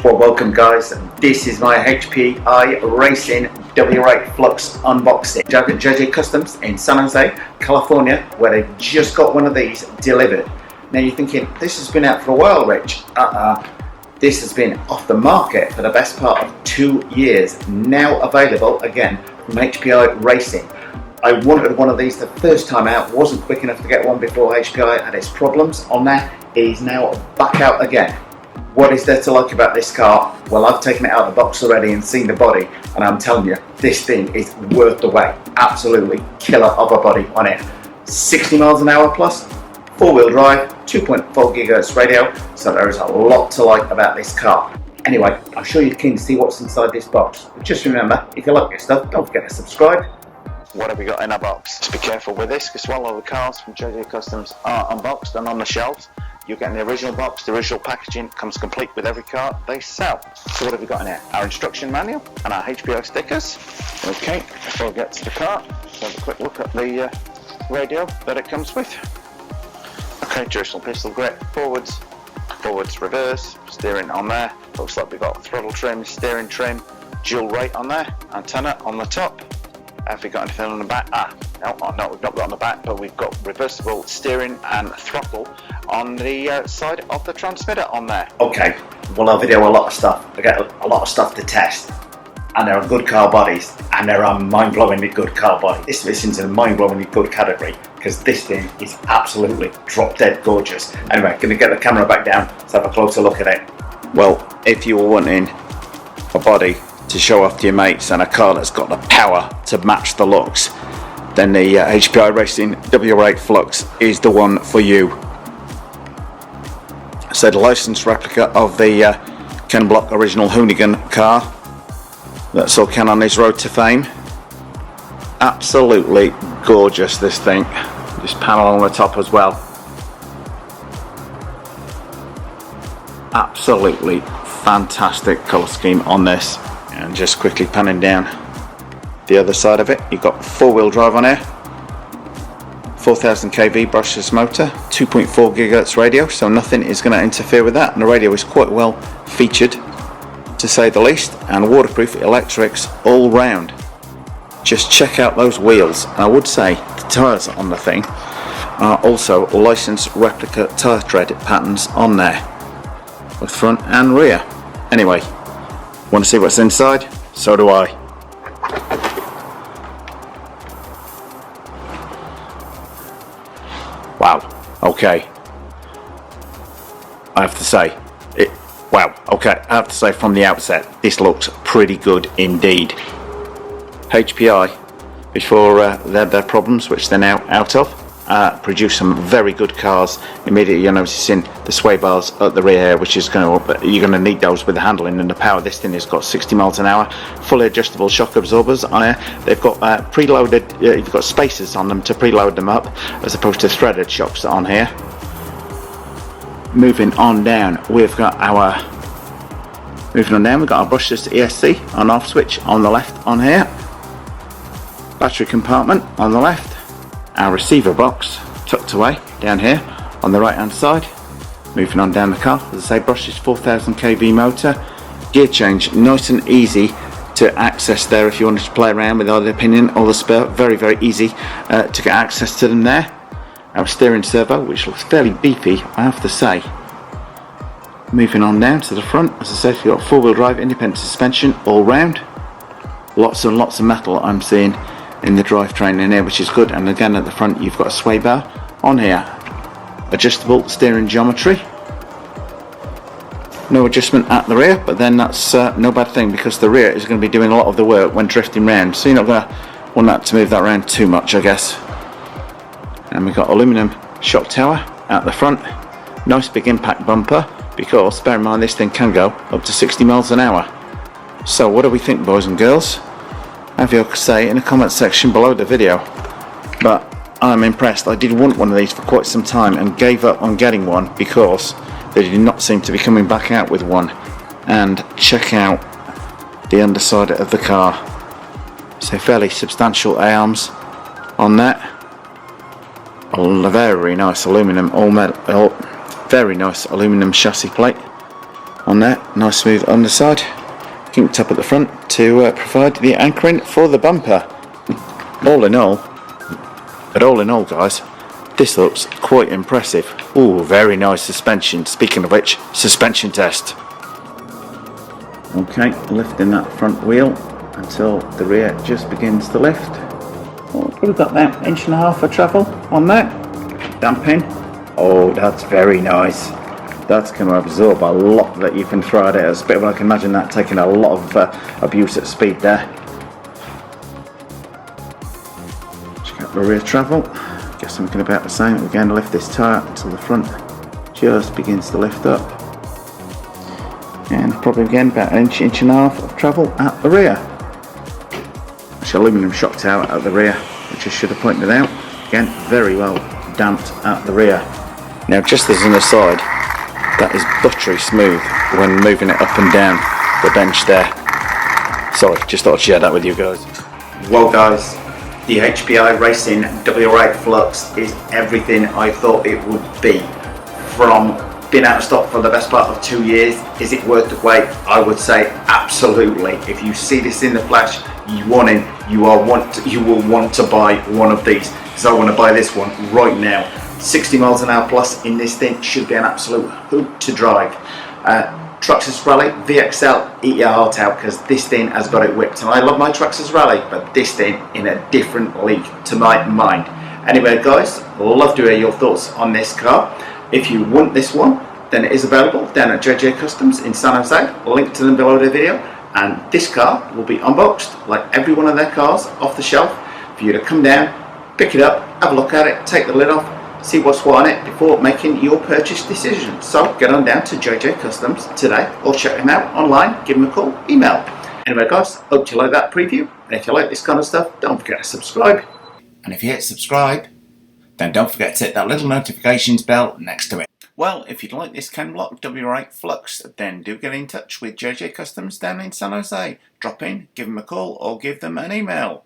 Well, welcome guys, this is my HPI Racing WR8 Flux unboxing. JJ Customs in San Jose, California, where they just got one of these delivered. Now you're thinking, this has been out for a while, Rich. This has been off the market for the best part of 2 years. Now available again from HPI Racing. I wanted one of these the first time out, wasn't quick enough to get one before HPI had its problems on there. It is now back out again. What is there to like about this car? Well, I've taken it out of the box already and seen the body, and I'm telling you, this thing is worth the wait. Absolutely killer of a body on it. 60 miles an hour plus, 4-wheel drive, 2.4 GHz radio, so there is a lot to like about this car. Anyway, I'm sure you're keen to see what's inside this box. But just remember, if you like this stuff, don't forget to subscribe. What have we got in our box? Just be careful with this, because while all the cars from JJ Customs are unboxed and on the shelves, you're getting the original box. The original packaging comes complete with every car they sell. So what have we got in here? Our instruction manual and our HPI stickers. Okay, before I get to the car, let's have a quick look at the radio that it comes with. Okay, directional pistol grip, forwards, reverse, steering on there. Looks like we've got throttle trim, steering trim, dual rate on there, antenna on the top. Have we got anything on the back? No, we've not got on the back, but we've got reversible steering and throttle on the side of the transmitter on there. Okay, well I'll video a lot of stuff. I get a lot of stuff to test, and there are good car bodies, and there are mind-blowingly good car bodies. This fits into the mind-blowingly good category, because this thing is absolutely drop-dead gorgeous. Anyway, gonna get the camera back down, let's have a closer look at it. Well, if you were wanting a body to show off to your mates and a car that's got the power to match the looks, then the HPI Racing WR8 Flux is the one for you. So the licensed replica of the Ken Block original Hoonigan car that saw Ken on his road to fame. Absolutely gorgeous, this thing. This panel on the top as well. Absolutely fantastic colour scheme on this. And just quickly panning down the other side of it, you've got 4-wheel drive on here, 4000 kV brushless motor, 2.4 GHz radio, so nothing is going to interfere with that, and the radio is quite well featured to say the least, and waterproof electrics all round. Just check out those wheels, and I would say the tyres on the thing are also licensed replica tyre tread patterns on there, both front and rear. Anyway, want to see what's inside? So do I. Wow, okay. I have to say, I have to say from the outset, this looks pretty good indeed. HPI, before their problems, which they're now out of, produce some very good cars. Immediately you're noticing the sway bars at the rear, which is you're going to need those with the handling and the power. This thing has got 60 miles an hour, fully adjustable shock absorbers on here. They've got preloaded, you've got spacers on them to preload them up, as opposed to threaded shocks on here. Moving on down, we've got our brushless ESC on off switch on the left on here. Battery compartment on the left. Our receiver box tucked away down here on the right hand side. Moving on down the car, as I say, brushless 4000 kV motor, gear change nice and easy to access there if you wanted to play around with either the pinion or the spur. Very easy to get access to them there. Our steering servo, which looks fairly beefy, I have to say. Moving on down to the front, as I said, you've got 4-wheel drive, independent suspension all round. Lots and lots of metal I'm seeing in the drivetrain in here, which is good. And again at the front you've got a sway bar on here, adjustable steering geometry, no adjustment at the rear, but then that's no bad thing, because the rear is going to be doing a lot of the work when drifting round, so you're not going to want that to move that around too much, I guess. And we've got aluminium shock tower at the front, nice big impact bumper, because bear in mind this thing can go up to 60 miles an hour. So what do we think, boys and girls? Have your say in the comment section below the video. But I'm impressed. I did want one of these for quite some time and gave up on getting one because they did not seem to be coming back out with one. And check out the underside of the car. So fairly substantial arms on that. A very nice aluminium very nice aluminium chassis plate. on there, nice smooth underside, kinked up at the front to provide the anchoring for the bumper. All in all guys, this looks quite impressive. Ooh, very nice suspension. Speaking of which, suspension test. Okay, lifting that front wheel until the rear just begins to lift. Oh, we've got that 1.5 inches of travel on that. Damping. Oh, that's very nice. That's going to absorb a lot that you can throw at it. It's a bit of, I can imagine that taking a lot of abuse at speed there. Check out the rear travel. Guess something about the same. We're going to lift this tyre until the front just begins to lift up. And probably again about 1.5 inches of travel at the rear. It's aluminium shock tower at the rear, which I should have pointed out. Again, very well damped at the rear. Now, just as an aside, that is buttery smooth when moving it up and down the bench there. Sorry, just thought I'd share that with you guys. Well guys, the HPI Racing WR8 Flux is everything I thought it would be. From being out of stock for the best part of 2 years, is it worth the wait? I would say absolutely. If you see this in the flash, you will want to buy one of these, because I want to buy this one right now. 60 miles an hour plus in this thing should be an absolute hoot to drive. Truxas Rally VXL, eat your heart out, because this thing has got it whipped. And I love my Truxas Rally, but this thing in a different league to my mind. Anyway guys, love to hear your thoughts on this car. If you want this one, then it is available down at JJ Customs in San Jose. Link to them below the video. And this car will be unboxed like every one of their cars off the shelf for you to come down, pick it up, have a look at it, take the lid off, see what's what on it before making your purchase decision. So get on down to JJ Customs today or check them out online, give them a call, email. Anyway guys, hope you like that preview, and if you like this kind of stuff, don't forget to subscribe. And if you hit subscribe, then don't forget to hit that little notifications bell next to it. Well, if you'd like this Ken Block WR8 Flux, then do get in touch with JJ Customs down in San Jose. Drop in, give them a call, or give them an email.